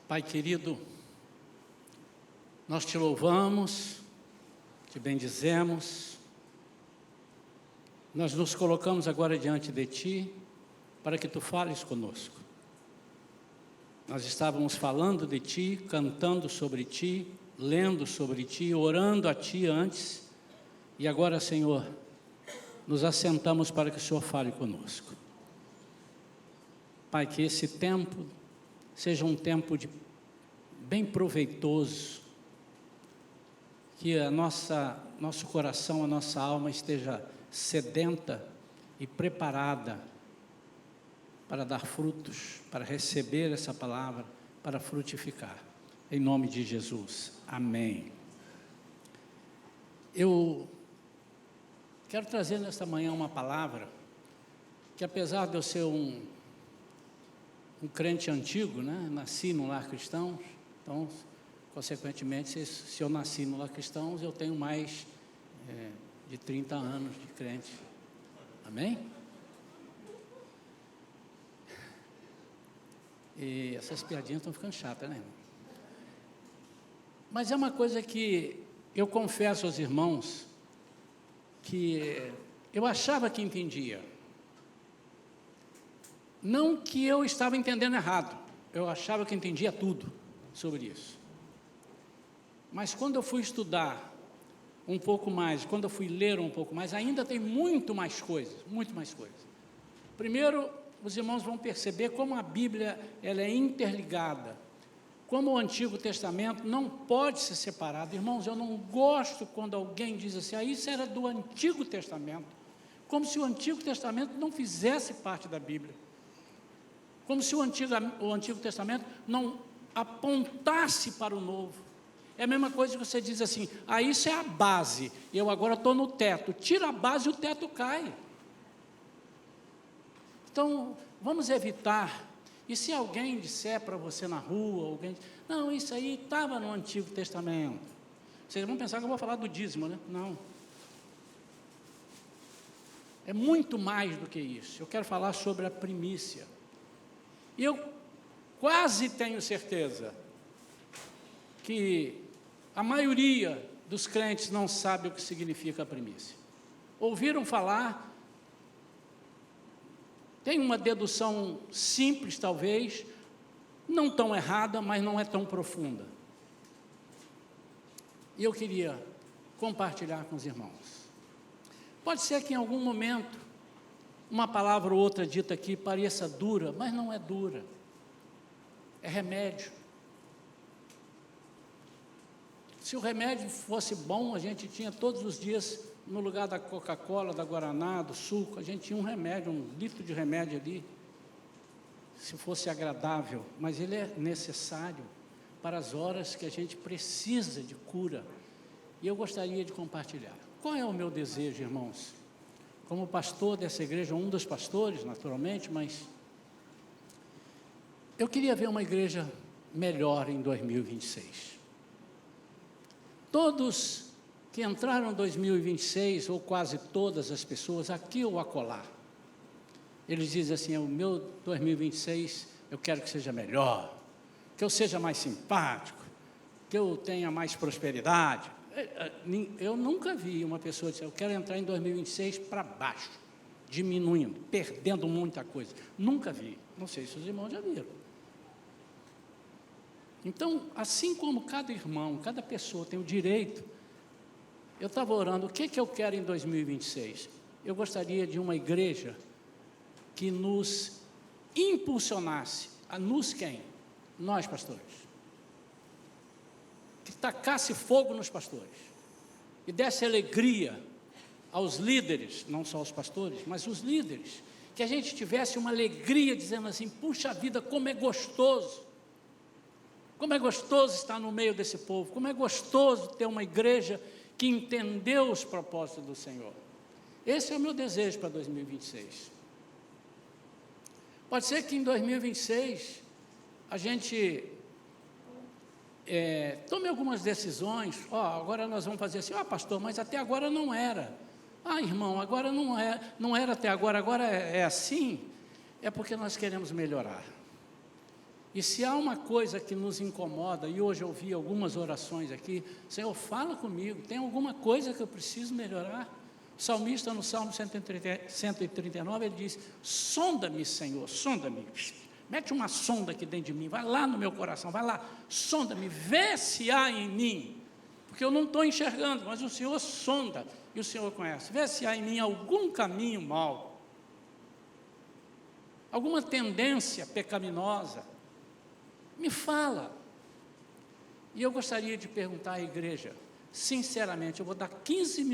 Pai querido, nós te louvamos, te bendizemos, nós nos colocamos agora diante de Ti, para que Tu fales conosco. Nós estávamos falando de Ti, cantando sobre Ti, lendo sobre Ti, orando a Ti antes, e agora, Senhor, nos assentamos para que o Senhor fale conosco. Pai, que esse tempo seja um tempo bem proveitoso, que nosso coração, a nossa alma esteja sedenta e preparada para dar frutos, para receber essa palavra, para frutificar. Em nome de Jesus. Amém. Eu quero trazer nesta manhã uma palavra que, apesar de eu ser um crente antigo, né? Nasci no lar cristão, então, consequentemente, se eu nasci no lar cristão, eu tenho mais de 30 anos de crente. Amém? E essas piadinhas estão ficando chatas, né? Mas é uma coisa que eu confesso aos irmãos, que eu achava que entendia. Não que eu estava entendendo errado, eu achava que entendia tudo sobre isso. Mas quando eu fui estudar um pouco mais, quando eu fui ler um pouco mais, ainda tem muito mais coisas, muito mais coisas. Primeiro, os irmãos vão perceber como a Bíblia ela é interligada, como o Antigo Testamento não pode ser separado. Irmãos, eu não gosto quando alguém diz assim, isso era do Antigo Testamento, como se o Antigo Testamento não fizesse parte da Bíblia. Como se o Antigo Testamento não apontasse para o Novo. É a mesma coisa que você diz assim, isso é a base, eu agora estou no teto. Tira a base e o teto cai. Então, vamos evitar. E se alguém disser para você na rua, não, isso aí estava no Antigo Testamento. Vocês vão pensar que eu vou falar do dízimo, né? Não. É muito mais do que isso. Eu quero falar sobre a primícia. E eu quase tenho certeza que a maioria dos crentes não sabe o que significa a primícia. Ouviram falar, tem uma dedução simples talvez, não tão errada, mas não é tão profunda. E eu queria compartilhar com os irmãos. Pode ser que em algum momento uma palavra ou outra dita aqui pareça dura, mas não é dura, é remédio. Se o remédio fosse bom, a gente tinha todos os dias, no lugar da Coca-Cola, da Guaraná, do suco, a gente tinha um remédio, 1 litro de remédio ali, se fosse agradável, mas ele é necessário para as horas que a gente precisa de cura, e eu gostaria de compartilhar. Qual é o meu desejo, irmãos? Como pastor dessa igreja, um dos pastores, naturalmente, mas eu queria ver uma igreja melhor em 2026. Todos que entraram em 2026, ou quase todas as pessoas, aqui ou acolá, eles dizem assim, o meu 2026, eu quero que seja melhor, que eu seja mais simpático, que eu tenha mais prosperidade. Eu nunca vi uma pessoa dizer, eu quero entrar em 2026 para baixo, diminuindo, perdendo muita coisa. Nunca vi, não sei se os irmãos já viram. Então, assim como cada irmão, cada pessoa tem o direito, eu estava orando, o que eu quero em 2026? Eu gostaria de uma igreja que nos impulsionasse, quem? Nós, pastores. Que tacasse fogo nos pastores e desse alegria aos líderes, não só aos pastores, mas os líderes, que a gente tivesse uma alegria dizendo assim, puxa vida, como é gostoso estar no meio desse povo, como é gostoso ter uma igreja que entendeu os propósitos do Senhor. Esse é o meu desejo para 2026. Pode ser que em 2026 a gente tome algumas decisões. Agora nós vamos fazer assim, pastor, mas até agora não era. Irmão, agora não era até agora é assim. É porque nós queremos melhorar. E se há uma coisa que nos incomoda, e hoje eu ouvi algumas orações aqui, Senhor, fala comigo, tem alguma coisa que eu preciso melhorar? O salmista, no Salmo 139, ele diz, sonda-me, Senhor, sonda-me, mete uma sonda aqui dentro de mim, vai lá no meu coração, vai lá, sonda-me, vê se há em mim, porque eu não estou enxergando, mas o Senhor sonda, e o Senhor conhece, vê se há em mim algum caminho mau, alguma tendência pecaminosa, me fala. E eu gostaria de perguntar à igreja, sinceramente, eu vou dar 15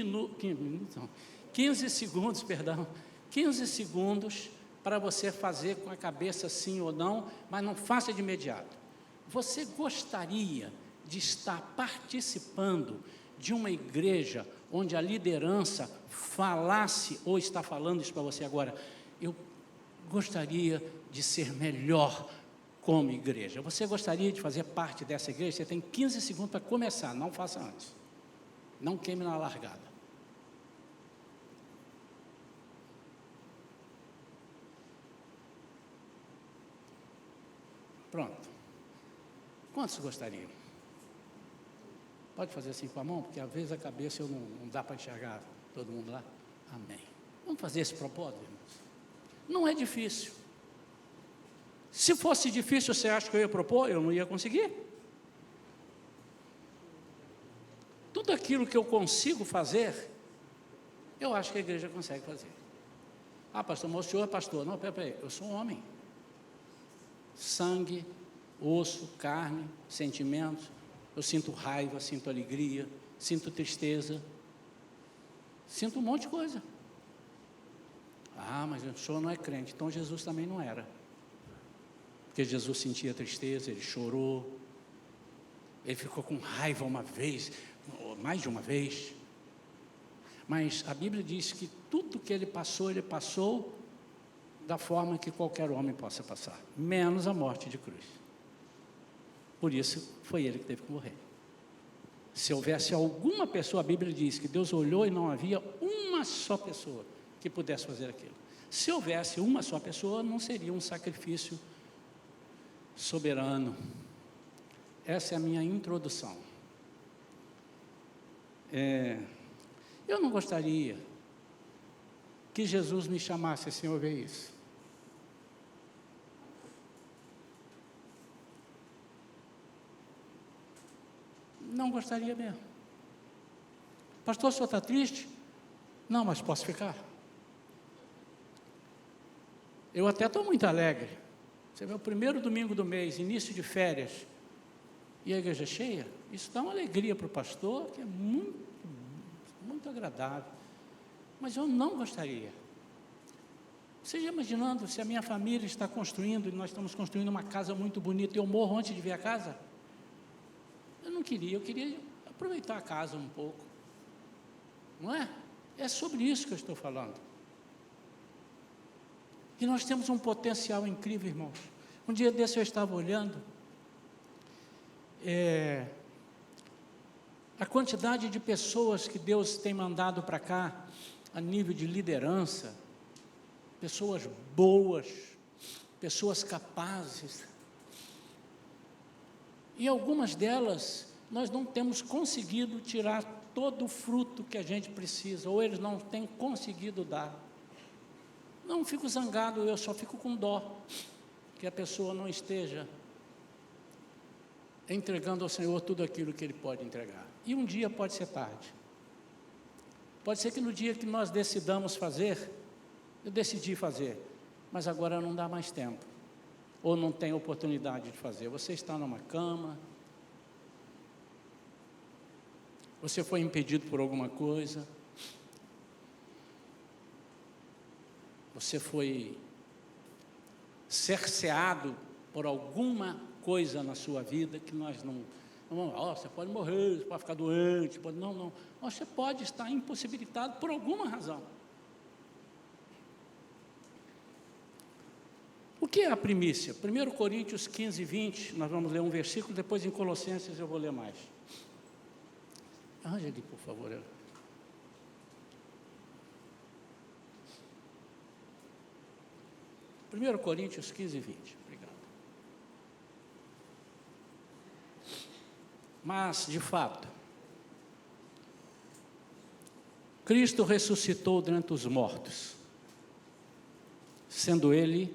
segundos para você fazer com a cabeça sim ou não, mas não faça de imediato. Você gostaria de estar participando de uma igreja onde a liderança falasse, ou está falando isso para você agora, eu gostaria de ser melhor como igreja? Você gostaria de fazer parte dessa igreja? Você tem 15 segundos para começar, não faça antes. Não queime na largada. Pronto. Quantos gostariam? Pode fazer assim com a mão, porque às vezes a cabeça não dá para enxergar todo mundo lá. Amém. Vamos fazer esse propósito, irmãos? Não é difícil. Se fosse difícil, você acha que eu ia propor? Eu não ia conseguir. Tudo aquilo que eu consigo fazer, eu acho que a igreja consegue fazer. Ah, pastor, mas o senhor é pastor. Não, peraí, eu sou um homem. Sangue, osso, carne, sentimentos. Eu sinto raiva, sinto alegria, sinto tristeza, sinto um monte de coisa. Ah, mas o senhor não é crente, então Jesus também não era. Porque Jesus sentia tristeza, ele chorou, ele ficou com raiva uma vez, mais de uma vez. Mas a Bíblia diz que tudo que ele passou da forma que qualquer homem possa passar, menos a morte de cruz. Por isso, foi ele que teve que morrer. Se houvesse alguma pessoa, a Bíblia diz que Deus olhou e não havia uma só pessoa que pudesse fazer aquilo. Se houvesse uma só pessoa, não seria um sacrifício soberano. Essa é a minha introdução. Eu não gostaria que Jesus me chamasse sem ouvir isso. Não gostaria mesmo. Pastor, o senhor está triste? Não, mas posso ficar. Eu até estou muito alegre. Você vê o primeiro domingo do mês, início de férias, e a igreja cheia, isso dá uma alegria para o pastor, que é muito, muito agradável. Mas eu não gostaria. Você já imaginando se a minha família está construindo, e nós estamos construindo uma casa muito bonita, e eu morro antes de ver a casa? Eu não queria, eu queria aproveitar a casa um pouco. Não é? É sobre isso que eu estou falando. E nós temos um potencial incrível, irmãos. Um dia desse eu estava olhando, a quantidade de pessoas que Deus tem mandado para cá, a nível de liderança, pessoas boas, pessoas capazes, e algumas delas nós não temos conseguido tirar todo o fruto que a gente precisa, ou eles não têm conseguido dar. Não fico zangado, eu só fico com dó que a pessoa não esteja entregando ao Senhor tudo aquilo que Ele pode entregar. E um dia pode ser tarde. Pode ser que no dia que nós decidamos fazer, eu decidi fazer, mas agora não dá mais tempo, ou não tem oportunidade de fazer. Você está numa cama, você foi impedido por alguma coisa, você foi cerceado por alguma coisa na sua vida que nós não você pode morrer, você pode ficar doente, não, você pode estar impossibilitado por alguma razão. O que é a primícia? 1 Coríntios 15, 20, nós vamos ler um versículo, depois em Colossenses eu vou ler mais. Arranja ali, por favor. 1 Coríntios 15, 20. Obrigado. Mas, de fato, Cristo ressuscitou dentre os mortos, sendo Ele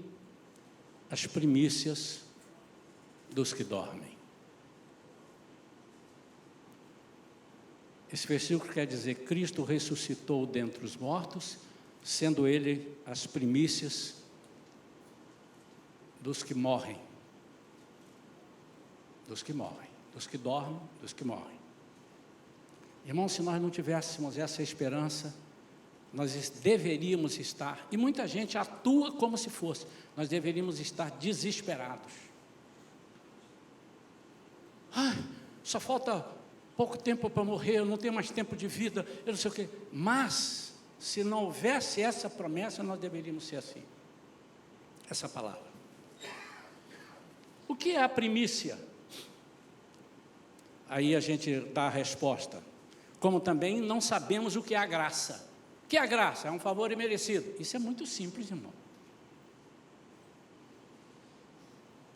as primícias dos que dormem. Esse versículo quer dizer: Cristo ressuscitou dentre os mortos, sendo Ele as primícias dos que morrem. Dos que morrem, dos que dormem, dos que morrem. Irmão, se nós não tivéssemos essa esperança, nós deveríamos estar, e muita gente atua como se fosse, nós deveríamos estar desesperados. Só falta pouco tempo para morrer, eu não tenho mais tempo de vida, eu não sei o quê. Mas, se não houvesse essa promessa, nós deveríamos ser assim. Essa palavra. O que é a primícia? Aí a gente dá a resposta. Como também não sabemos o que é a graça. O que é a graça? É um favor imerecido. Isso é muito simples, irmão.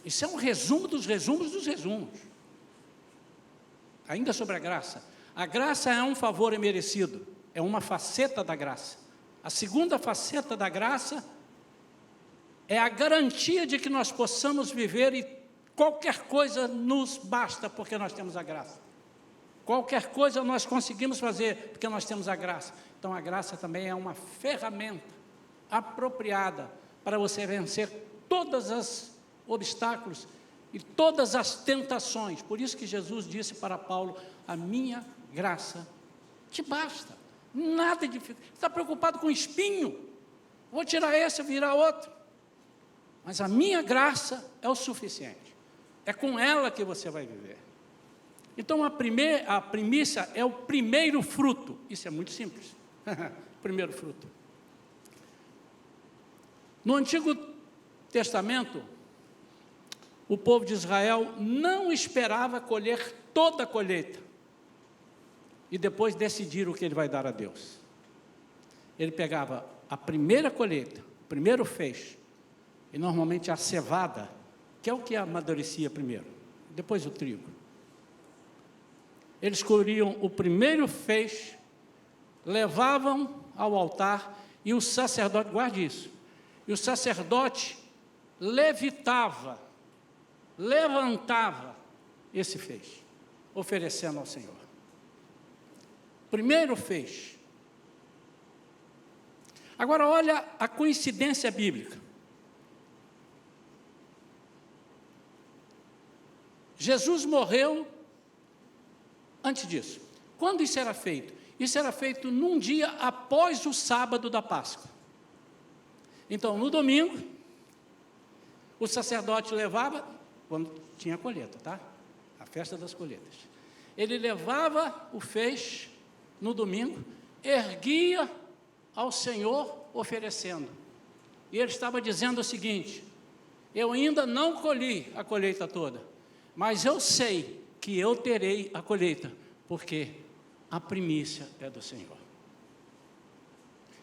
Isso é um resumo dos resumos dos resumos. Ainda sobre a graça. A graça é um favor imerecido. É uma faceta da graça. A segunda faceta da graça é a garantia de que nós possamos viver e qualquer coisa nos basta porque nós temos a graça. Qualquer coisa nós conseguimos fazer porque nós temos a graça. Então a graça também é uma ferramenta apropriada para você vencer todos os obstáculos e todas as tentações. Por isso que Jesus disse para Paulo: a minha graça te basta. Nada de difícil. Você está preocupado com espinho? Vou tirar esse, virar outro. Mas a minha graça é o suficiente. É com ela que você vai viver. Então a primícia é o primeiro fruto. Isso é muito simples. Primeiro fruto. No Antigo Testamento, o povo de Israel não esperava colher toda a colheita e depois decidir o que ele vai dar a Deus. Ele pegava a primeira colheita, o primeiro feixe, e normalmente a cevada, que é o que amadurecia primeiro, depois o trigo. Eles colhiam o primeiro feixe, levavam ao altar, e o sacerdote, guarde isso, e o sacerdote levantava esse feixe, oferecendo ao Senhor. Primeiro feixe. Agora olha a coincidência bíblica. Jesus morreu antes disso. Quando isso era feito? Isso era feito num dia após o sábado da Páscoa. Então, no domingo, o sacerdote levava, quando tinha colheita, tá? A festa das colheitas. Ele levava o feixe no domingo, erguia ao Senhor oferecendo. E ele estava dizendo o seguinte: eu ainda não colhi a colheita toda, mas eu sei que eu terei a colheita, porque a primícia é do Senhor.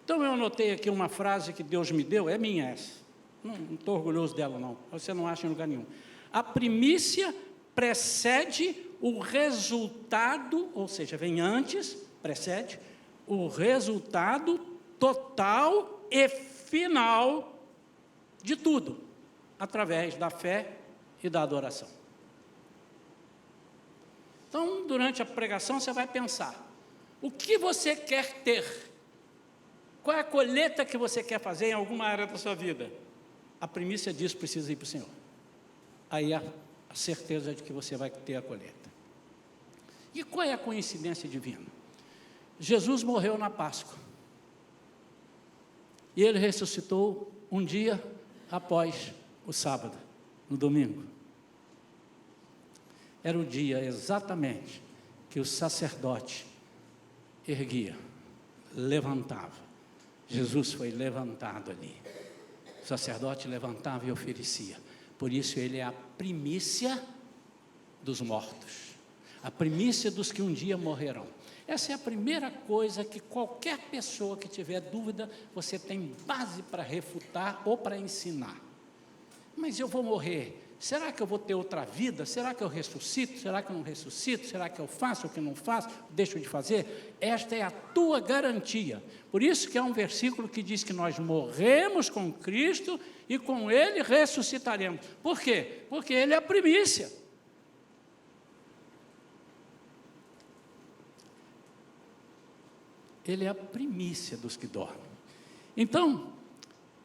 Então eu anotei aqui uma frase que Deus me deu, é minha essa, não estou orgulhoso dela não, você não acha em lugar nenhum. A primícia precede o resultado, ou seja, vem antes, precede o resultado total e final de tudo, através da fé e da adoração. Então, durante a pregação, você vai pensar: o que você quer ter? Qual é a colheita que você quer fazer em alguma área da sua vida? A primícia disso precisa ir para o Senhor. Aí a certeza de que você vai ter a colheita. E qual é a coincidência divina? Jesus morreu na Páscoa. E ele ressuscitou um dia após o sábado, no domingo. Era o dia exatamente que o sacerdote erguia, levantava. Jesus foi levantado ali. O sacerdote levantava e oferecia. Por isso ele é a primícia dos mortos. A primícia dos que um dia morrerão. Essa é a primeira coisa que qualquer pessoa que tiver dúvida, você tem base para refutar ou para ensinar. Mas eu vou morrer. será que eu vou ter outra vida? Será que eu ressuscito? Será que eu não ressuscito? Será que eu faço o que não faço? Deixo de fazer? Esta é a tua garantia. Por isso que há um versículo que diz que nós morremos com Cristo e com Ele ressuscitaremos. Por quê? Porque Ele é a primícia. Ele é a primícia dos que dormem. Então,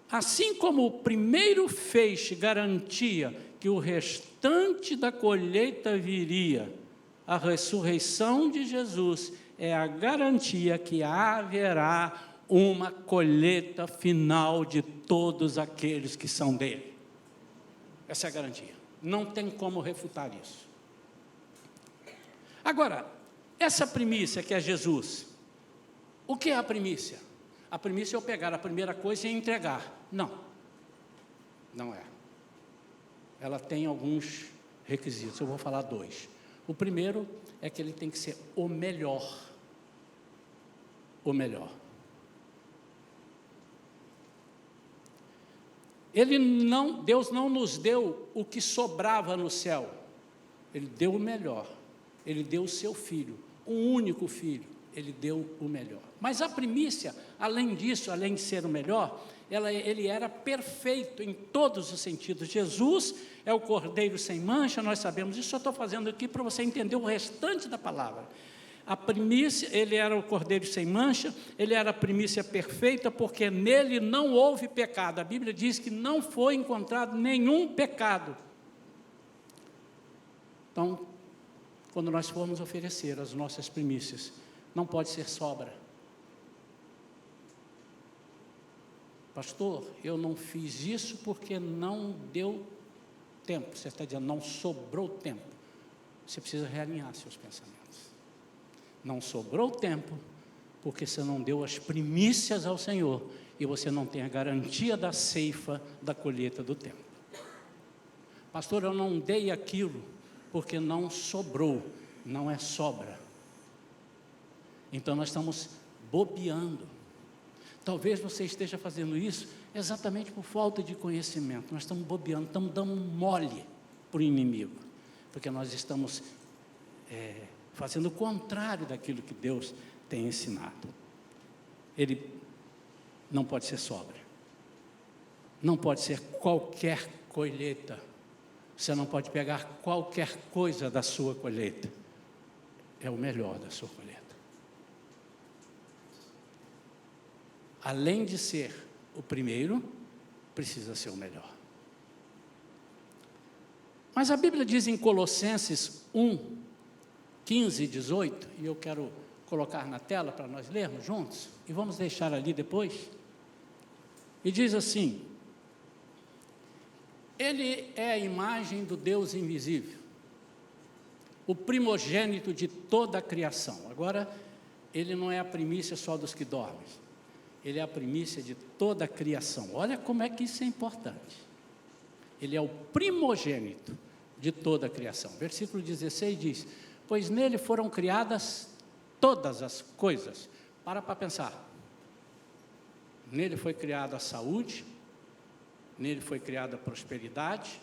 assim como o primeiro feixe garantia que o restante da colheita viria, a ressurreição de Jesus é a garantia que haverá uma colheita final de todos aqueles que são dele. Essa é a garantia. Não tem como refutar isso. Agora, essa primícia que é Jesus, o que é a primícia? A primícia é eu pegar a primeira coisa e entregar. Não, não é. Ela tem alguns requisitos, eu vou falar 2. O primeiro é que ele tem que ser o melhor. O melhor. Deus não nos deu o que sobrava no céu. Ele deu o melhor. Ele deu o seu filho, o único filho. Ele deu o melhor. Mas a primícia, além disso, além de ser o melhor, ele era perfeito em todos os sentidos. Jesus é o cordeiro sem mancha, nós sabemos isso. Eu estou fazendo aqui para você entender o restante da palavra. A primícia, ele era o cordeiro sem mancha, ele era a primícia perfeita, porque nele não houve pecado. A Bíblia diz que não foi encontrado nenhum pecado. Então, quando nós formos oferecer as nossas primícias, não pode ser sobra. Pastor, eu não fiz isso porque não deu tempo. Você está dizendo, não sobrou tempo. Você precisa realinhar seus pensamentos. Não sobrou tempo porque você não deu as primícias ao Senhor e você não tem a garantia da ceifa da colheita do tempo. Pastor, eu não dei aquilo porque não sobrou, não é sobra. Então nós estamos bobeando. Talvez você esteja fazendo isso exatamente por falta de conhecimento. Nós estamos bobeando, estamos dando mole para o inimigo, porque nós estamos fazendo o contrário daquilo que Deus tem ensinado. Ele não pode ser sobra, não pode ser qualquer colheita. Você não pode pegar qualquer coisa da sua colheita. É o melhor da sua colheita. Além de ser o primeiro, precisa ser o melhor. Mas a Bíblia diz em Colossenses 1, 15 e 18, e eu quero colocar na tela para nós lermos juntos, e vamos deixar ali depois, e diz assim: Ele é a imagem do Deus invisível, o primogênito de toda a criação. Agora, ele não é a primícia só dos que dormem. Ele é a primícia de toda a criação. Olha como é que isso é importante. Ele é o primogênito de toda a criação. Versículo 16 diz: pois nele foram criadas todas as coisas. Para pensar. Nele foi criada a saúde, nele foi criada a prosperidade,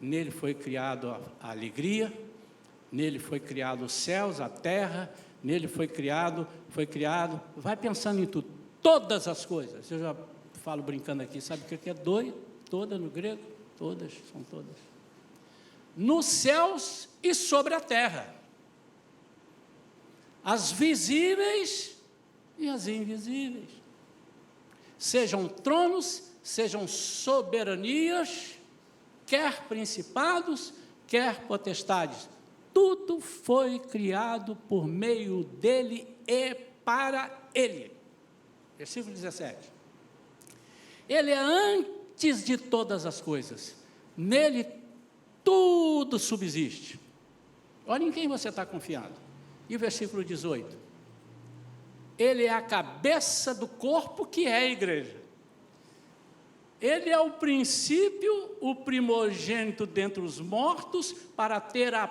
nele foi criada a alegria, nele foi criado os céus, a terra, nele foi criado, vai pensando em tudo. Todas as coisas, eu já falo brincando aqui, sabe o que é toda no grego? Todas, são todas. Nos céus e sobre a terra, as visíveis e as invisíveis, sejam tronos, sejam soberanias, quer principados, quer potestades, tudo foi criado por meio dele e para ele. Versículo 17. Ele é antes de todas as coisas. Nele tudo subsiste. Olha em quem você está confiando. E o versículo 18. Ele é a cabeça do corpo que é a igreja. Ele é o princípio, o primogênito dentre os mortos, para ter a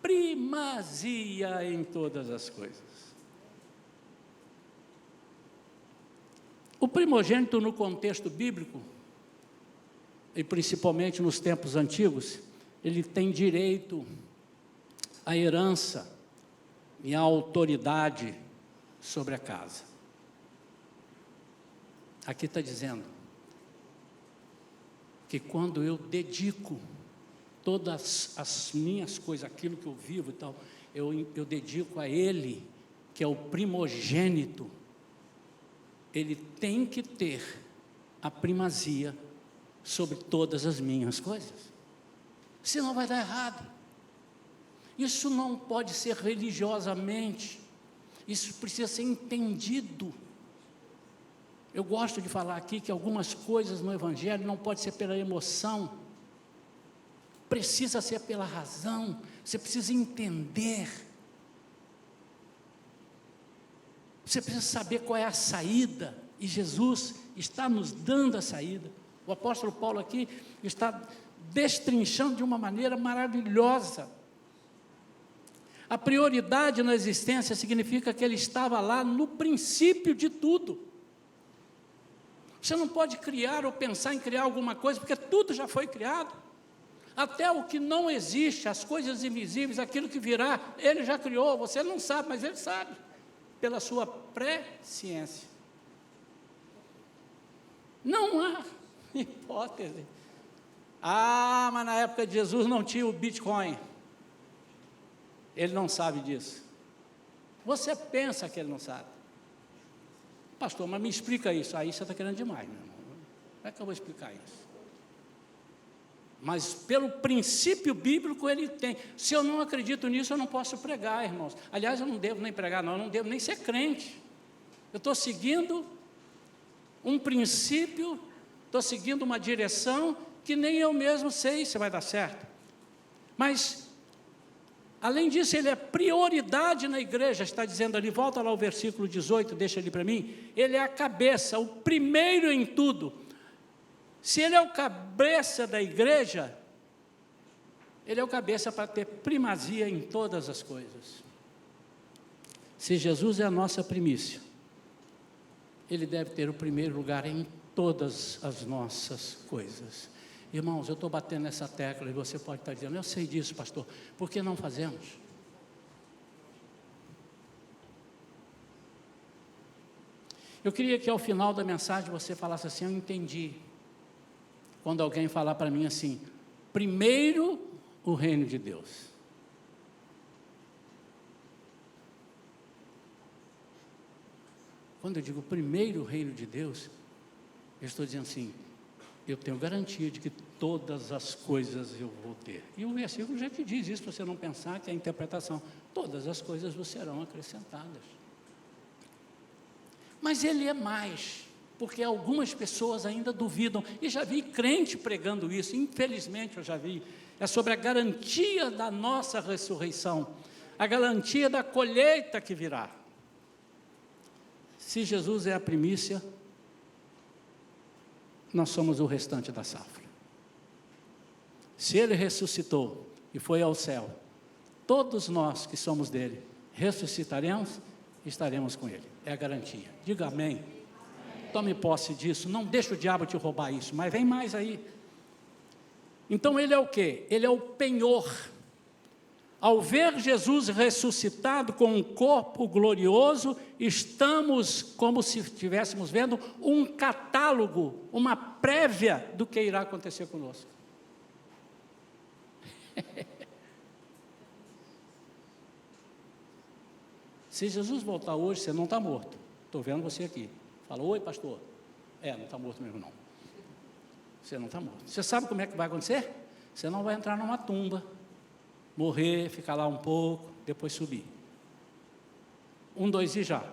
primazia em todas as coisas. O primogênito no contexto bíblico e principalmente nos tempos antigos, ele tem direito à herança e à autoridade sobre a casa. Aqui está dizendo que quando eu dedico todas as minhas coisas, aquilo que eu vivo e tal, eu dedico a Ele, que é o primogênito, Ele tem que ter a primazia sobre todas as minhas coisas, senão vai dar errado. Isso não pode ser religiosamente, isso precisa ser entendido. Eu gosto de falar aqui que algumas coisas no Evangelho não pode ser pela emoção, precisa ser pela razão, você precisa entender, você precisa saber qual é a saída, e Jesus está nos dando a saída. O apóstolo Paulo aqui está destrinchando de uma maneira maravilhosa. A prioridade na existência significa que ele estava lá no princípio de tudo. Você não pode criar ou pensar em criar alguma coisa, porque tudo já foi criado. Até o que não existe, as coisas invisíveis, aquilo que virá, ele já criou. Você não sabe, mas ele sabe, pela sua presciência. Não há hipótese. Mas na época de Jesus não tinha o Bitcoin. Ele não sabe disso. Você pensa que ele não sabe. Pastor, mas me explica isso. Aí você está querendo demais, meu irmão. Como é que eu vou explicar isso? Mas pelo princípio bíblico ele tem. Se eu não acredito nisso, eu não posso pregar, irmãos. Aliás, eu não devo nem pregar, não. Eu não devo nem ser crente. Eu estou seguindo um princípio, estou seguindo uma direção que nem eu mesmo sei se vai dar certo. Mas, além disso, ele é prioridade na igreja, está dizendo ali, volta lá ao versículo 18, deixa ali para mim, ele é a cabeça, o primeiro em tudo. Se ele é o cabeça da igreja, ele é o cabeça para ter primazia em todas as coisas. Se Jesus é a nossa primícia, ele deve ter o primeiro lugar em todas as nossas coisas. Irmãos, eu estou batendo nessa tecla e você pode estar dizendo, eu sei disso, pastor, por que não fazemos? Eu queria que ao final da mensagem você falasse assim, eu entendi. Quando alguém falar para mim assim, primeiro o reino de Deus. Quando eu digo primeiro o reino de Deus, eu estou dizendo assim, eu tenho garantia de que todas as coisas eu vou ter. E o versículo já te diz isso, para você não pensar que é a interpretação. Todas as coisas vos serão acrescentadas. Mas ele é mais, porque algumas pessoas ainda duvidam. E já vi crente pregando isso, infelizmente eu já vi. É sobre a garantia da nossa ressurreição, a garantia da colheita que virá. Se Jesus é a primícia, nós somos o restante da safra. Se ele ressuscitou e foi ao céu, todos nós que somos dele, ressuscitaremos e estaremos com ele. É a garantia. Diga amém. Amém. Tome posse disso, não deixe o diabo te roubar isso, mas vem mais aí. Então ele é o quê? Ele é o penhor. Ao ver Jesus ressuscitado com um corpo glorioso, estamos como se estivéssemos vendo um catálogo, uma prévia do que irá acontecer conosco. Se Jesus voltar hoje, você não está morto. Estou vendo você aqui. Fala, oi pastor. Não está morto mesmo não. Você não está morto. Você sabe como é que vai acontecer? Você não vai entrar numa tumba, morrer, ficar lá um pouco, depois subir. 1, 2 e já.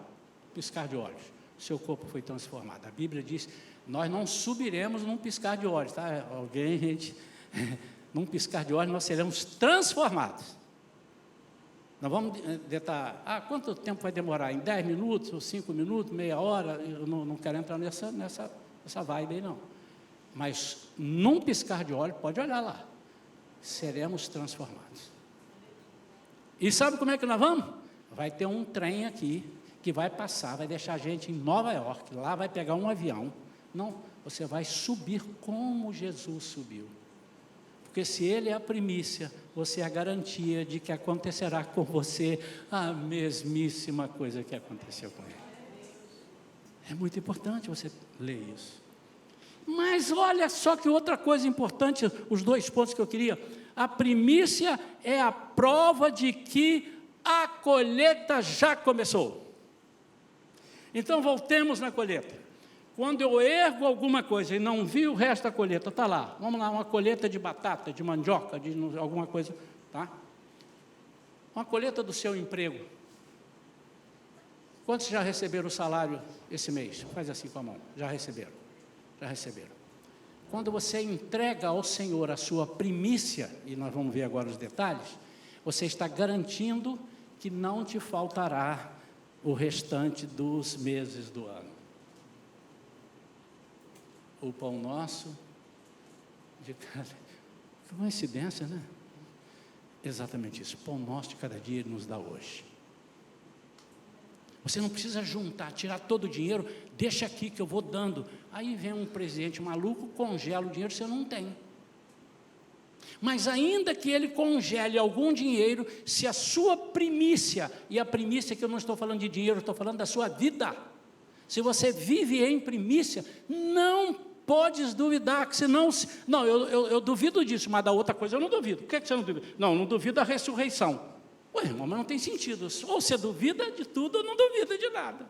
Piscar de olhos. Seu corpo foi transformado. A Bíblia diz, nós não subiremos num piscar de olhos, tá? Alguém, gente, num piscar de olhos nós seremos transformados. Nós vamos detalhar, quanto tempo vai demorar? Em 10 minutos, ou 5 minutos, meia hora? Eu não quero entrar nessa vibe aí não. Mas num piscar de olhos, pode olhar lá, seremos transformados. E sabe como é que nós vamos? Vai ter um trem aqui, que vai passar, vai deixar a gente em Nova York, lá vai pegar um avião, Não, você vai subir como Jesus subiu. Porque se Ele é a primícia, você é a garantia de que acontecerá com você a mesmíssima coisa que aconteceu com Ele. É muito importante você ler isso. Mas olha só que outra coisa importante, os 2 pontos que eu queria. A primícia é a prova de que a colheita já começou. Então voltemos na colheita. Quando eu ergo alguma coisa e não vi o resto da colheita, está lá, vamos lá, uma colheita de batata, de mandioca, de alguma coisa, tá? Uma colheita do seu emprego. Quantos já receberam o salário esse mês? Faz assim com a mão, já receberam, já receberam. Quando você entrega ao Senhor a sua primícia, e nós vamos ver agora os detalhes, você está garantindo que não te faltará o restante dos meses do ano. O pão nosso de cada... Que coincidência, né? Exatamente isso, o pão nosso de cada dia Ele nos dá hoje. Você não precisa juntar, tirar todo o dinheiro, deixa aqui que eu vou dando. Aí vem um presidente maluco, congela o dinheiro, você não tem. Mas ainda que ele congele algum dinheiro, se a sua primícia, e a primícia que eu não estou falando de dinheiro, eu estou falando da sua vida, se você vive em primícia, não podes duvidar, que senão... Não, eu duvido disso, mas da outra coisa eu não duvido. Por que você não duvida? Não duvido da ressurreição. Ué, irmão, mas não tem sentido. Ou você duvida de tudo, ou não duvida de nada.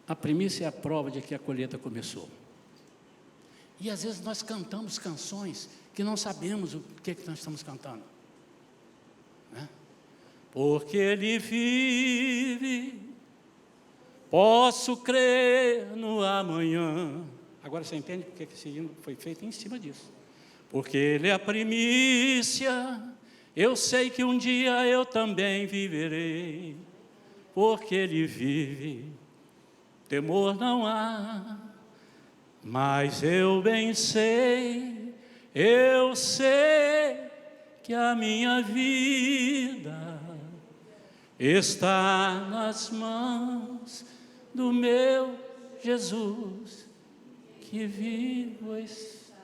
A primícia é a prova de que a colheita começou. E às vezes nós cantamos canções que não sabemos o que nós estamos cantando. Né? Porque Ele vive, posso crer no amanhã. Agora você entende porque esse hino foi feito em cima disso. Porque Ele é a primícia, eu sei que um dia eu também viverei. Porque Ele vive, temor não há, mas eu bem sei, eu sei que a minha vida está nas mãos do meu Jesus, que vivo está.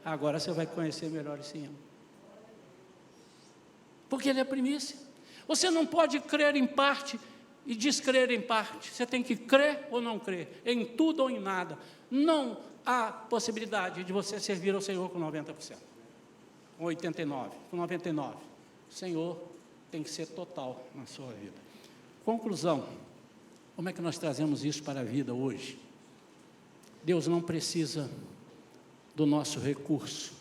Agora você vai conhecer melhor esse hino. Porque ele é a primícia. Você não pode crer em parte e descrer em parte. Você tem que crer ou não crer, em tudo ou em nada. Não há possibilidade de você servir ao Senhor com 90%, com 89%, com 99%. O Senhor tem que ser total na sua vida. Conclusão, como é que nós trazemos isso para a vida hoje? Deus não precisa do nosso recurso,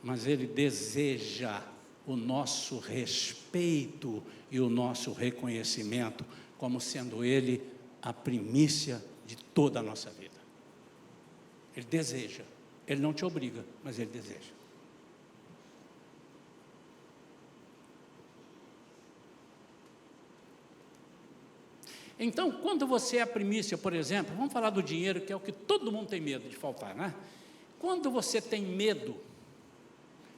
mas Ele deseja o nosso respeito e o nosso reconhecimento, como sendo Ele a primícia de toda a nossa vida. Ele deseja, Ele não te obriga, mas Ele deseja. Então, quando você é a primícia, por exemplo, vamos falar do dinheiro, que é o que todo mundo tem medo de faltar, né? Quando você tem medo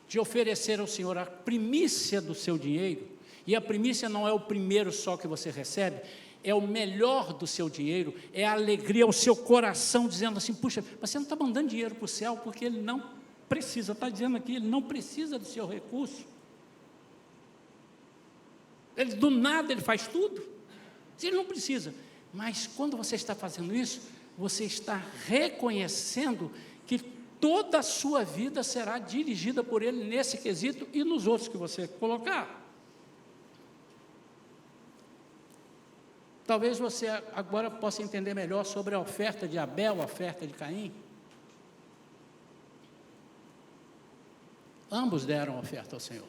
de oferecer ao Senhor a primícia do seu dinheiro, e a primícia não é o primeiro só que você recebe, é o melhor do seu dinheiro, é a alegria, o seu coração dizendo assim, puxa, você não está mandando dinheiro para o céu, porque Ele não precisa, está dizendo aqui, Ele não precisa do seu recurso, Ele do nada, Ele faz tudo, Ele não precisa, mas quando você está fazendo isso, você está reconhecendo que toda a sua vida será dirigida por Ele nesse quesito e nos outros que você colocar. Talvez você agora possa entender melhor sobre a oferta de Abel, a oferta de Caim. Ambos deram oferta ao Senhor.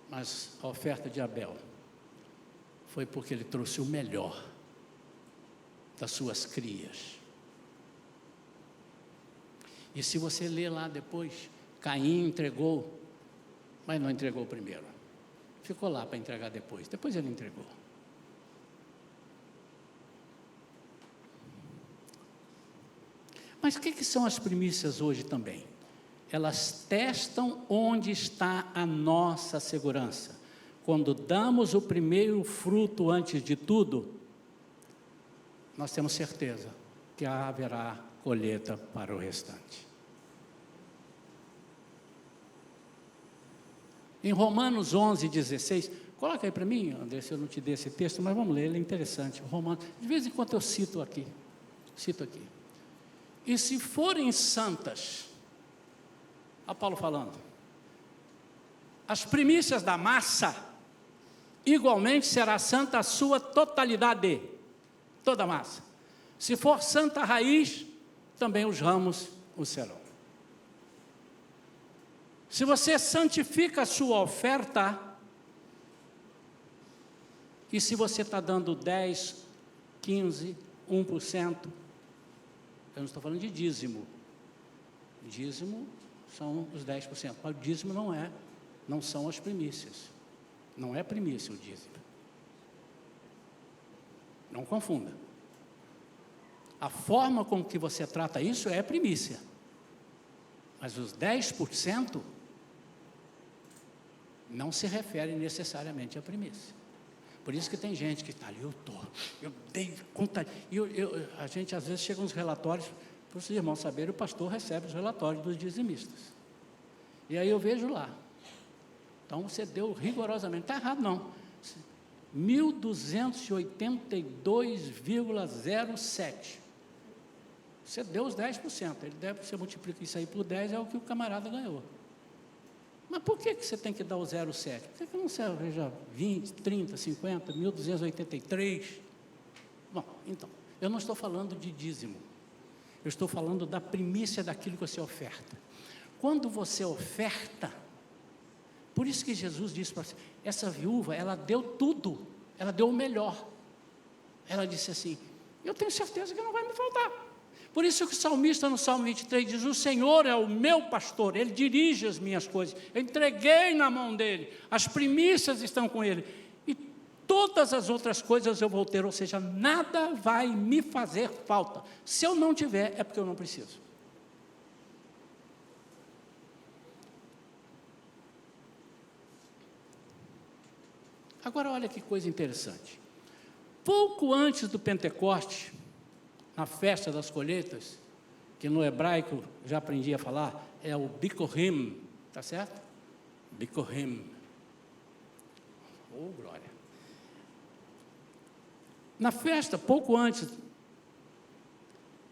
Mas a oferta de Abel foi porque ele trouxe o melhor das suas crias. E se você ler lá depois, Caim entregou, mas não entregou primeiro. Ficou lá para entregar depois ele entregou. Mas o que são as primícias hoje também? Elas testam onde está a nossa segurança. Quando damos o primeiro fruto antes de tudo, nós temos certeza que haverá colheita para o restante. Em Romanos 11:16, coloca aí para mim, André, se eu não te dei esse texto, mas vamos ler, ele é interessante. Romanos, de vez em quando eu cito aqui. E se forem santas, a Paulo falando, as primícias da massa, igualmente será santa a sua totalidade, toda a massa. Se for santa a raiz, também os ramos o serão. Se você santifica a sua oferta, e se você está dando 10, 15, 1%, eu não estou falando de dízimo. Dízimo são os 10%, mas o dízimo não são as primícias. Não é primícia o dízimo. Não confunda. A forma com que você trata isso é primícia. Mas os 10% não se refere necessariamente à primícia. Por isso que tem gente que está ali, eu dei conta, a gente às vezes chega uns relatórios, para os irmãos saberem, o pastor recebe os relatórios dos dizimistas. E aí eu vejo lá, então você deu rigorosamente, está errado não, 1.282,07, você deu os 10%, você multiplica isso aí por 10, é o que o camarada ganhou. Mas por que você tem que dar o 0,7? Por que não seja 20, 30, 50, 1.283? Bom, então, eu não estou falando de dízimo. Eu estou falando da primícia daquilo que você oferta. Quando você oferta, por isso que Jesus disse para você, essa viúva, ela deu tudo, ela deu o melhor. Ela disse assim, eu tenho certeza que não vai me faltar. Por isso que o salmista no Salmo 23 diz, o Senhor é o meu pastor, Ele dirige as minhas coisas, eu entreguei na mão dEle, as primícias estão com Ele, e todas as outras coisas eu vou ter, ou seja, nada vai me fazer falta. Se eu não tiver, é porque eu não preciso. Agora olha que coisa interessante, pouco antes do Pentecoste, na festa das colheitas, que no hebraico já aprendi a falar, é o Bikurim, tá certo? Bikurim. Oh, glória. Na festa, pouco antes,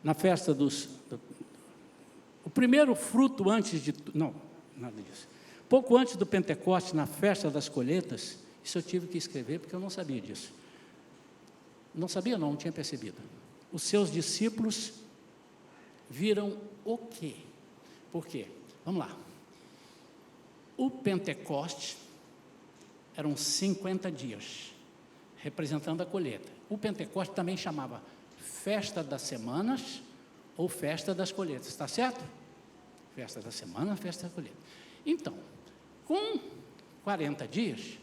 na festa o primeiro fruto antes de, não, nada disso. Pouco antes do Pentecoste, na festa das colheitas, isso eu tive que escrever porque eu não sabia disso. Não sabia não tinha percebido. Os seus discípulos viram o quê? Por quê? Vamos lá. O Pentecoste eram 50 dias, representando a colheita. O Pentecoste também chamava Festa das Semanas ou Festa das Colheitas, está certo? Festa da Semana, Festa da Colheita. Então, com 40 dias,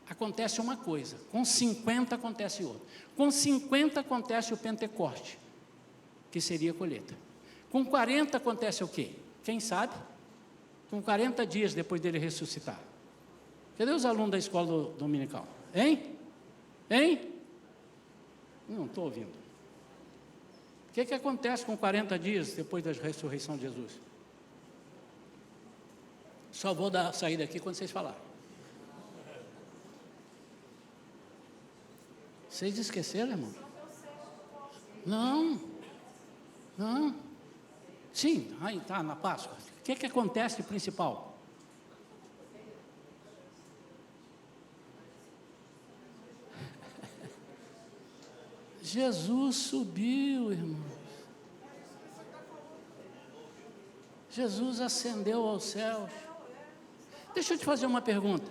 acontece uma coisa, com 50 acontece outra. Com 50 acontece o Pentecoste, que seria a colheita. Com 40 acontece o quê? Quem sabe? Com 40 dias depois dele ressuscitar. Cadê os alunos da escola dominical? Hein? Não estou ouvindo. O que acontece com 40 dias depois da ressurreição de Jesus? Só vou sair daqui quando vocês falarem. Vocês esqueceram, irmão? Não. Sim, aí está, na Páscoa. O que acontece principal? Jesus subiu, irmãos. Jesus ascendeu aos céus. Deixa eu te fazer uma pergunta.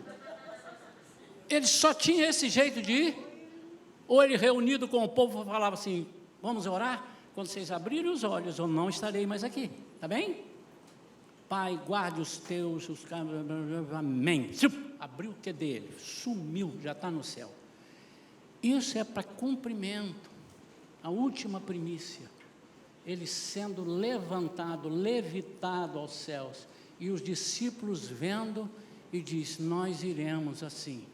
Ele só tinha esse jeito de ir? Ou ele reunido com o povo falava assim, vamos orar? Quando vocês abrirem os olhos, eu não estarei mais aqui, tá bem? Pai, guarde os teus, amém. Abriu o que dele? Sumiu, já está no céu. Isso é para cumprimento. a última primícia, ele sendo levantado, levitado aos céus, e os discípulos vendo, e diz, nós iremos assim.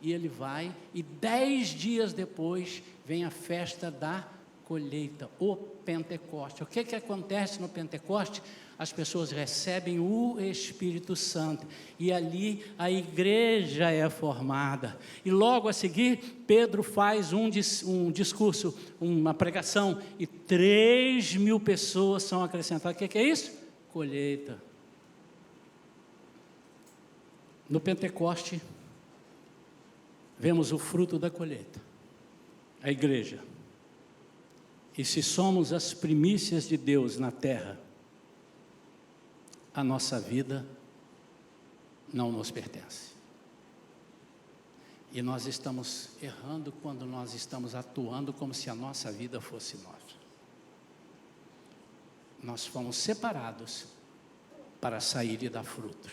E ele vai, e 10 dias depois, vem a festa da colheita, o Pentecoste. O que acontece no Pentecoste? As pessoas recebem o Espírito Santo, e ali a igreja é formada, e logo a seguir, Pedro faz um discurso, uma pregação, e 3.000 pessoas são acrescentadas. O que é isso? Colheita. No Pentecoste, vemos o fruto da colheita, a igreja. E se somos as primícias de Deus na terra, a nossa vida não nos pertence. E nós estamos errando quando nós estamos atuando como se a nossa vida fosse nossa. Nós fomos separados para sair e dar frutos.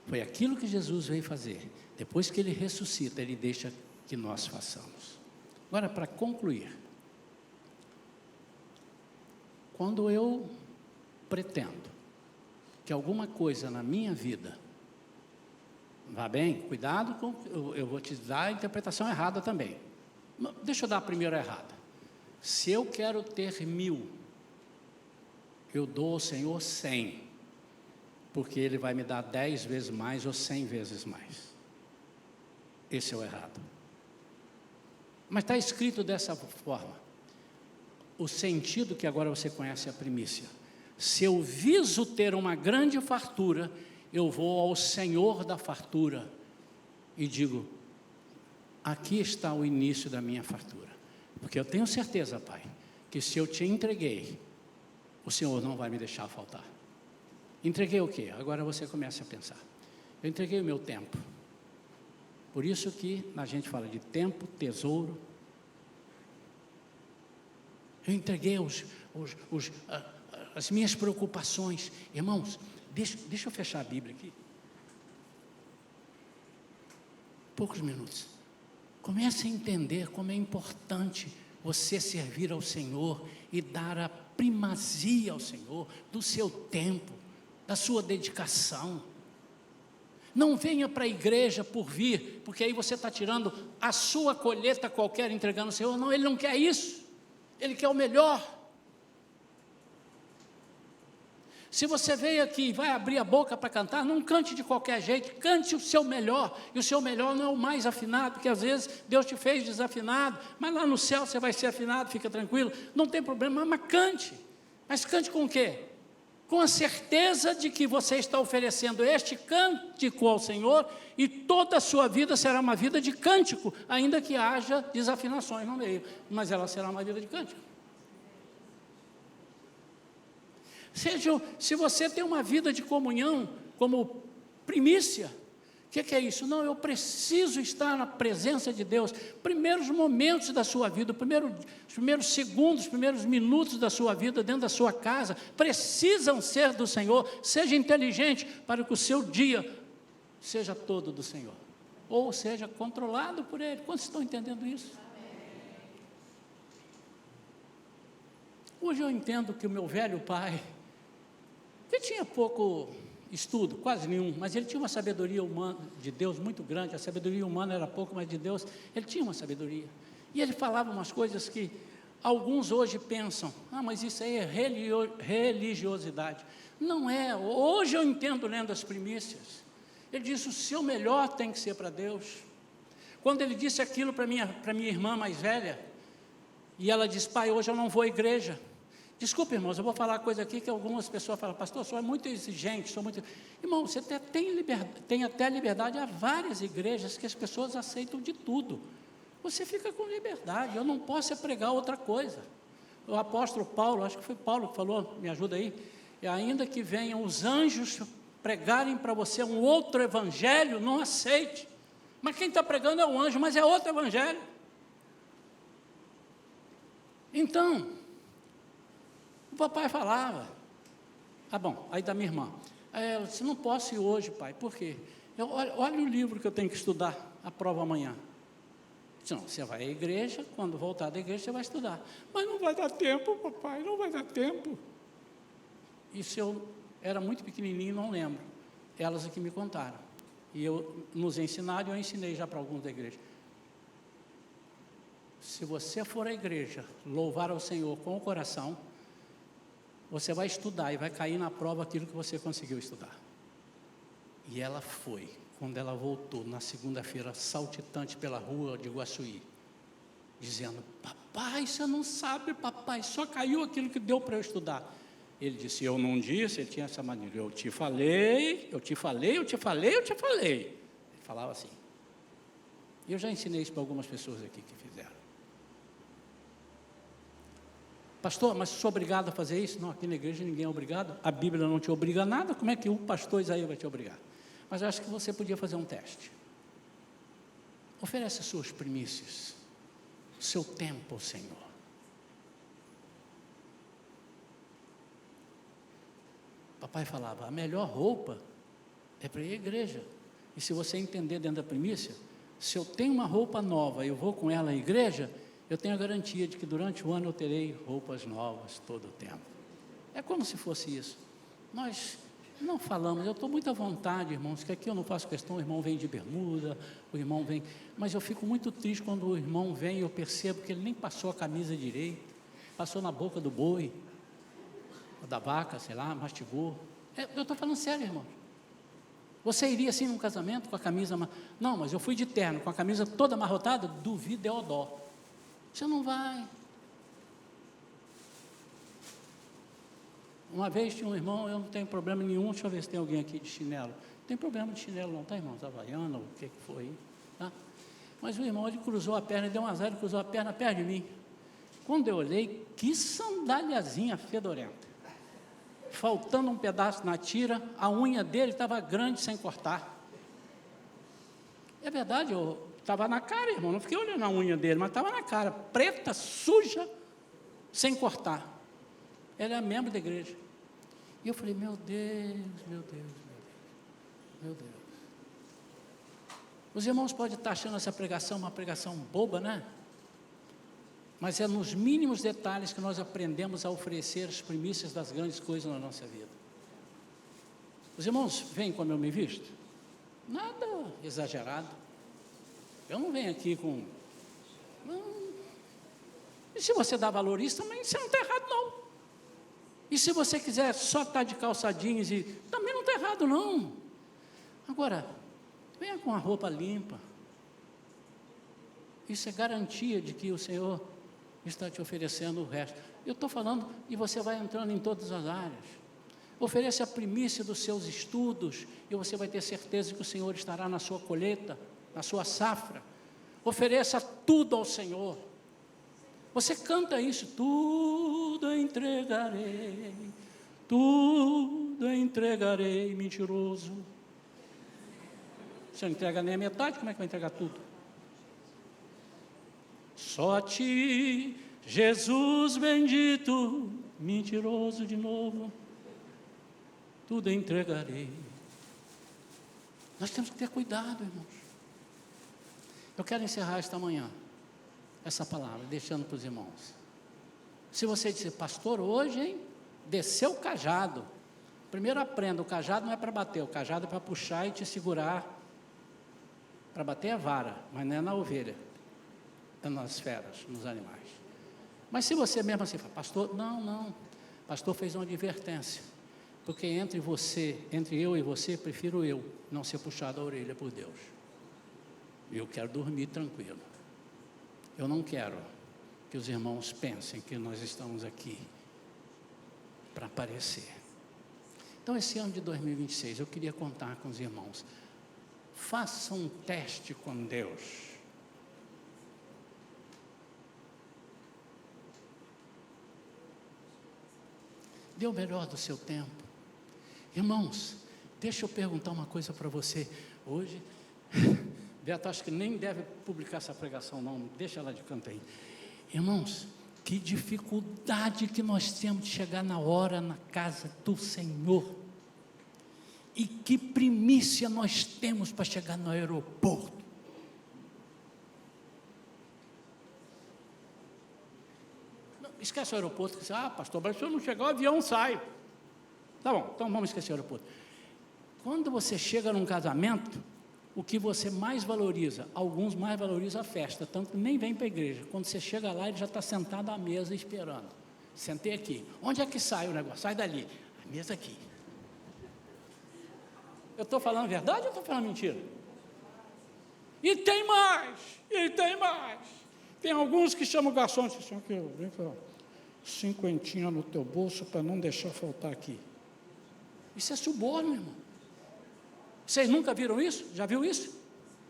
Foi aquilo que Jesus veio fazer. Depois que Ele ressuscita, Ele deixa que nós façamos. Agora, para concluir, quando eu pretendo que alguma coisa na minha vida vá bem, cuidado, eu vou te dar a interpretação errada também. Deixa eu dar a primeira errada. Se eu quero ter 1.000, eu dou ao Senhor 100, porque Ele vai me dar 10 vezes mais ou 100 vezes mais. Esse é o errado. Mas está escrito dessa forma. O sentido que agora você conhece é a primícia. Se eu viso ter uma grande fartura, eu vou ao Senhor da fartura e digo, aqui está o início da minha fartura. Porque eu tenho certeza, Pai, que se eu te entreguei, o Senhor não vai me deixar faltar. Entreguei o quê? Agora você começa a pensar. Eu entreguei o meu tempo. Por isso que a gente fala de tempo, tesouro. Eu entreguei as minhas preocupações. Irmãos, deixa eu fechar a Bíblia aqui. Poucos minutos. Comece a entender como é importante você servir ao Senhor e dar a primazia ao Senhor do seu tempo, da sua dedicação. Não venha para a igreja por vir, porque aí você está tirando a sua colheita qualquer, entregando ao Senhor. Não, Ele não quer isso. Ele quer o melhor. Se você veio aqui e vai abrir a boca para cantar, não cante de qualquer jeito, cante o seu melhor, e o seu melhor não é o mais afinado, porque às vezes Deus te fez desafinado, mas lá no céu você vai ser afinado, fica tranquilo, não tem problema, mas cante. Mas cante com o quê? Com a certeza de que você está oferecendo este cântico ao Senhor, e toda a sua vida será uma vida de cântico, ainda que haja desafinações no meio, mas ela será uma vida de cântico. Se você tem uma vida de comunhão como primícia, o que é isso? Não, eu preciso estar na presença de Deus. Primeiros momentos da sua vida, os primeiros segundos, os primeiros minutos da sua vida dentro da sua casa, precisam ser do Senhor. Seja inteligente para que o seu dia seja todo do Senhor, ou seja controlado por Ele. Quantos estão entendendo isso? Hoje eu entendo que o meu velho pai, que tinha pouco estudo, quase nenhum, mas ele tinha uma sabedoria humana de Deus muito grande. A sabedoria humana era pouco, mas de Deus ele tinha uma sabedoria, e ele falava umas coisas que alguns hoje pensam, mas isso aí é religiosidade. Não é. Hoje eu entendo, lendo as primícias, ele disse, o seu melhor tem que ser para Deus. Quando ele disse aquilo para minha irmã mais velha, e ela disse, pai, hoje eu não vou à igreja. Desculpe, irmãos, eu vou falar uma coisa aqui que algumas pessoas falam, pastor, o senhor é muito exigente, Irmão, você tem até liberdade. Há várias igrejas que as pessoas aceitam de tudo. Você fica com liberdade. Eu não posso pregar outra coisa. O apóstolo Paulo, acho que foi Paulo que falou, me ajuda aí, e ainda que venham os anjos pregarem para você um outro evangelho, não aceite. Mas quem está pregando é um anjo, mas é outro evangelho. Então, o papai falava, bom, aí da minha irmã, ela disse, não posso ir hoje, pai, por quê? Olha o livro que eu tenho que estudar, a prova amanhã. Não, você vai à igreja, quando voltar da igreja você vai estudar. Mas não vai dar tempo, papai, não vai dar tempo. Isso eu era muito pequenininho, não lembro. Elas aqui me contaram. E nos ensinaram e eu ensinei já para alguns da igreja. Se você for à igreja louvar ao Senhor com o coração, você vai estudar e vai cair na prova aquilo que você conseguiu estudar. E ela foi. Quando ela voltou, na segunda-feira, saltitante pela rua de Iguaçuí, dizendo: papai, você não sabe, papai, só caiu aquilo que deu para eu estudar. Ele disse: eu não disse, ele tinha essa maneira, eu te falei, eu te falei, eu te falei, eu te falei. Ele falava assim. E eu já ensinei isso para algumas pessoas aqui que fizeram. Pastor, mas sou obrigado a fazer isso? Não, aqui na igreja ninguém é obrigado, a Bíblia não te obriga a nada, como é que o pastor Isaías vai te obrigar? Mas eu acho que você podia fazer um teste. Oferece as suas primícias, o seu tempo ao Senhor. Papai falava, a melhor roupa é para ir à igreja. E se você entender dentro da primícia, se eu tenho uma roupa nova e eu vou com ela à igreja, eu tenho a garantia de que durante o ano eu terei roupas novas todo o tempo. É como se fosse isso. Nós não falamos, eu estou muito à vontade, irmãos, que aqui eu não faço questão, o irmão vem de bermuda, o irmão vem, mas eu fico muito triste quando o irmão vem e eu percebo que ele nem passou a camisa direito, passou na boca do boi, ou da vaca, sei lá, mastigou. Eu estou falando sério, irmão. Você iria assim num casamento com a camisa, não, mas eu fui de terno, com a camisa toda amarrotada, duvido é o dó. Você não vai. Uma vez tinha um irmão, eu não tenho problema nenhum, deixa eu ver se tem alguém aqui de chinelo. Não tem problema de chinelo não, tá, irmão? Havaiana, o que foi, tá? Mas o irmão, ele cruzou a perna, ele deu um azar, ele cruzou a perna perto de mim. Quando eu olhei, que sandáliazinha fedorenta. Faltando um pedaço na tira, a unha dele estava grande sem cortar. É verdade, eu estava na cara, irmão, não fiquei olhando a unha dele, mas estava na cara, preta, suja, sem cortar. Ele é membro da igreja. E eu falei, meu Deus, meu Deus, meu Deus, meu Deus. Os irmãos podem estar achando essa pregação uma pregação boba, né? Mas é nos mínimos detalhes que nós aprendemos a oferecer as primícias das grandes coisas na nossa vida. Os irmãos veem como eu me visto? Nada exagerado. Eu não venho aqui com... Não. E se você dá valor a isso, também você não está errado, não. E se você quiser só estar de calça jeans, também não está errado, não. Agora, venha com a roupa limpa. Isso é garantia de que o Senhor está te oferecendo o resto. Eu estou falando, e você vai entrando em todas as áreas. Ofereça a primícia dos seus estudos, e você vai ter certeza que o Senhor estará na sua colheita, na sua safra. Ofereça tudo ao Senhor. Você canta isso, tudo entregarei, mentiroso. Você não entrega nem a metade, como é que vai entregar tudo? Só a ti, Jesus bendito, mentiroso de novo, tudo entregarei. Nós temos que ter cuidado, irmãos. Eu quero encerrar esta manhã essa palavra, deixando para os irmãos. Se você disser, pastor, hoje, hein, desceu o cajado. Primeiro aprenda, o cajado não é para bater, o cajado é para puxar e te segurar. Para bater é vara, mas não é na ovelha, é nas feras, nos animais. Mas se você mesmo assim fala, pastor, não, pastor fez uma advertência, porque entre eu e você, prefiro eu não ser puxado a orelha por Deus. Eu quero dormir tranquilo. Eu não quero que os irmãos pensem que nós estamos aqui para aparecer. Então, esse ano de 2026, eu queria contar com os irmãos. Faça um teste com Deus. Dê o melhor do seu tempo. Irmãos, deixa eu perguntar uma coisa para você. Hoje... Beto, acho que nem deve publicar essa pregação, não. Deixa ela de canto aí. Irmãos, que dificuldade que nós temos de chegar na hora na casa do Senhor. E que primícia nós temos para chegar no aeroporto. esquece o aeroporto. Pastor, mas se eu não chegar, o avião sai. Tá bom, então vamos esquecer o aeroporto. Quando você chega num casamento, o que você mais valoriza? Alguns mais valorizam a festa, tanto que nem vem para a igreja. Quando você chega lá, ele já está sentado à mesa esperando. Sentei aqui. Onde é que sai o negócio? Sai dali. A mesa aqui. Eu estou falando a verdade ou estou falando mentira? E tem mais. Tem alguns que chamam o garçom, dizem aqui, vem cá, 50 no teu bolso para não deixar faltar aqui. Isso é suborno, irmão. Vocês nunca viram isso? Já viu isso?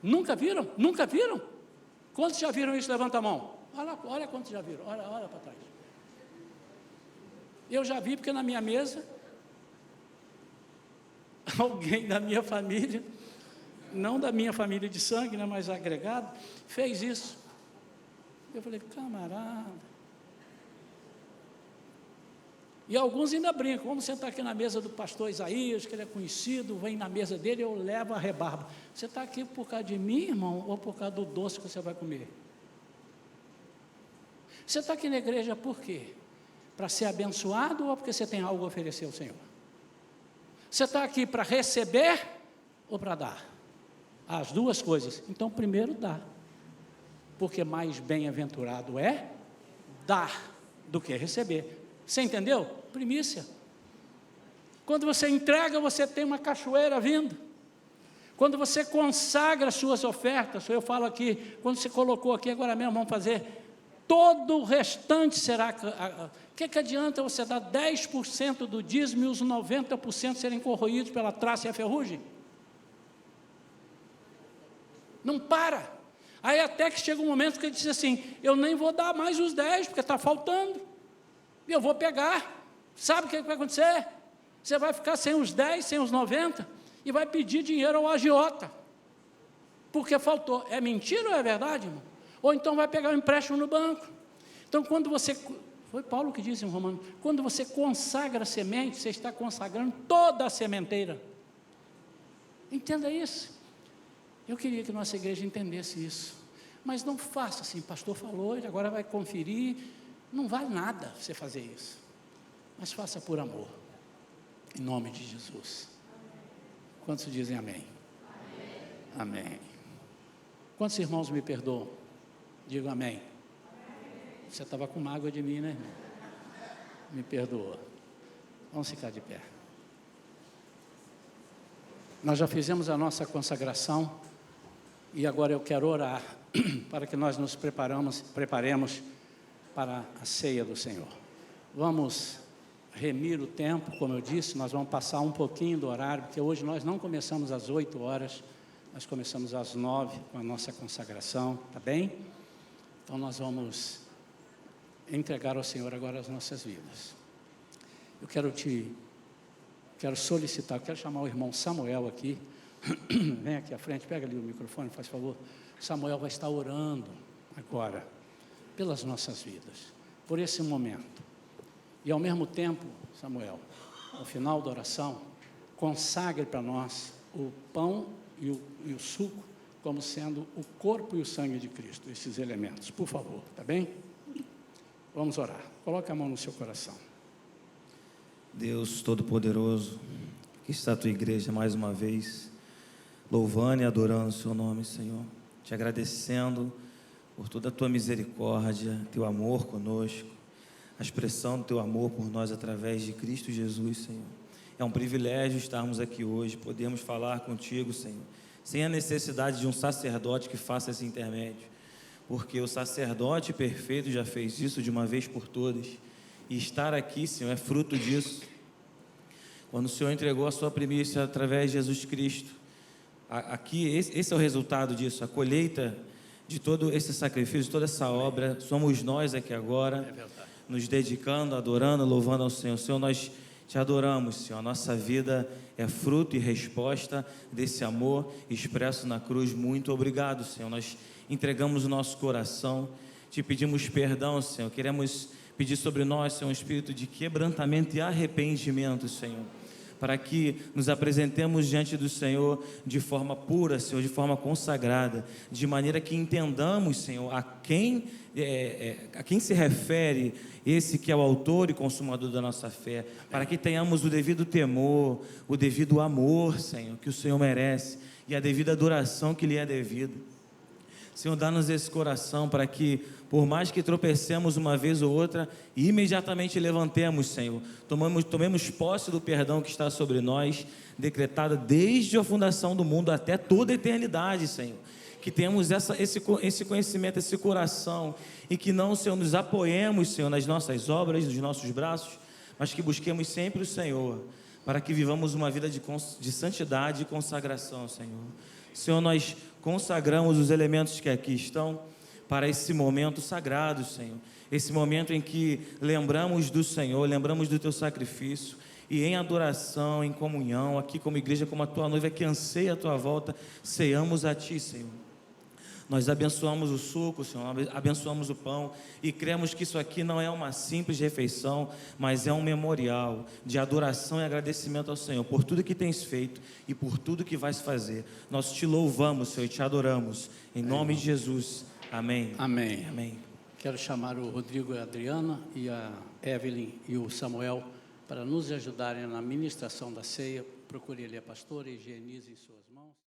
Nunca viram? Nunca viram? Quantos já viram isso? Levanta a mão. Olha quantos já viram. Olha para trás. Eu já vi porque na minha mesa, alguém da minha família, não da minha família de sangue, né, mas agregado, fez isso. Eu falei, camarada. E alguns ainda brincam, vamos sentar aqui na mesa do pastor Isaías, que ele é conhecido, vem na mesa dele, eu levo a rebarba. Você está aqui por causa de mim, irmão, ou por causa do doce que você vai comer? Você está aqui na igreja por quê? Para ser abençoado ou porque você tem algo a oferecer ao Senhor? Você está aqui para receber ou para dar? As duas coisas. Então, primeiro dá. Porque mais bem-aventurado é dar do que receber. Você entendeu? Primícia. Quando você entrega, você tem uma cachoeira vindo. Quando você consagra as suas ofertas, eu falo aqui, quando você colocou aqui, agora mesmo vamos fazer, todo o restante será... O que adianta você dar 10% do dízimo e os 90% serem corroídos pela traça e a ferrugem? Não para. Aí até que chega um momento que ele diz assim, eu nem vou dar mais os 10, porque está faltando. E eu vou pegar. Sabe o que vai acontecer? Você vai ficar sem os 10, sem os 90, e vai pedir dinheiro ao agiota. Porque faltou. É mentira ou é verdade, irmão? Ou então vai pegar um empréstimo no banco. Então, quando você... Foi Paulo que disse em Romanos, quando você consagra a semente, você está consagrando toda a sementeira. Entenda isso. Eu queria que nossa igreja entendesse isso. Mas não faça assim, pastor falou, ele agora vai conferir. Não vale nada você fazer isso. Mas faça por amor. Em nome de Jesus. Quantos dizem amém? Amém. Amém. Quantos irmãos me perdoam? Digo amém. Você estava com mágoa de mim, né, irmão? Me perdoa. Vamos ficar de pé. Nós já fizemos a nossa consagração e agora eu quero orar para que nós nos preparemos para a ceia do Senhor. Vamos remir o tempo, como eu disse, nós vamos passar um pouquinho do horário, porque hoje nós não começamos às 8 horas, nós começamos às 9 com a nossa consagração, tá bem? Então nós vamos entregar ao Senhor agora as nossas vidas. Eu quero solicitar, quero chamar o irmão Samuel aqui, vem aqui à frente, pega ali o microfone, faz favor. Samuel vai estar orando agora, pelas nossas vidas, por esse momento. E ao mesmo tempo, Samuel, ao final da oração, consagre para nós o pão e o suco, como sendo o corpo e o sangue de Cristo, esses elementos, por favor, tá bem? Vamos orar. Coloque a mão no seu coração. Deus Todo-Poderoso, aqui está a tua igreja mais uma vez, louvando e adorando o seu nome, Senhor, te agradecendo por toda a tua misericórdia, teu amor conosco, a expressão do teu amor por nós através de Cristo Jesus, Senhor. É um privilégio estarmos aqui hoje, podemos falar contigo, Senhor, sem a necessidade de um sacerdote que faça esse intermédio, porque o sacerdote perfeito já fez isso de uma vez por todas, e estar aqui, Senhor, é fruto disso. Quando o Senhor entregou a sua primícia através de Jesus Cristo, aqui, esse é o resultado disso, a colheita de todo esse sacrifício, de toda essa obra, somos nós aqui agora, nos dedicando, adorando, louvando ao Senhor. Senhor, nós te adoramos, Senhor, a nossa vida é fruto e resposta desse amor expresso na cruz. Muito obrigado, Senhor, nós entregamos o nosso coração, te pedimos perdão, Senhor, queremos pedir sobre nós, Senhor, um espírito de quebrantamento e arrependimento, Senhor, para que nos apresentemos diante do Senhor de forma pura, Senhor, de forma consagrada, de maneira que entendamos, Senhor, a quem se refere esse que é o autor e consumador da nossa fé, para que tenhamos o devido temor, o devido amor, Senhor, que o Senhor merece, e a devida adoração que lhe é devida. Senhor, dá-nos esse coração para que, por mais que tropecemos uma vez ou outra, imediatamente levantemos, Senhor. Tomemos posse do perdão que está sobre nós, decretado desde a fundação do mundo até toda a eternidade, Senhor. Que tenhamos esse conhecimento, esse coração, e que não, Senhor, nos apoiemos, Senhor, nas nossas obras, nos nossos braços, mas que busquemos sempre o Senhor, para que vivamos uma vida de santidade e consagração, Senhor. Senhor, nós consagramos os elementos que aqui estão para esse momento sagrado, Senhor. Esse momento em que lembramos do Senhor, lembramos do Teu sacrifício, e em adoração, em comunhão, aqui como igreja, como a Tua noiva que anseia a Tua volta, ceamos a Ti, Senhor. Nós abençoamos o suco, Senhor, abençoamos o pão, e cremos que isso aqui não é uma simples refeição, mas é um memorial de adoração e agradecimento ao Senhor, por tudo que tens feito e por tudo que vais fazer. Nós te louvamos, Senhor, e te adoramos, em nome de Jesus, amém. Amém. Amém. Quero chamar o Rodrigo e a Adriana, e a Evelyn e o Samuel, para nos ajudarem na ministração da ceia. Procure ali a pastora e higienize em suas mãos.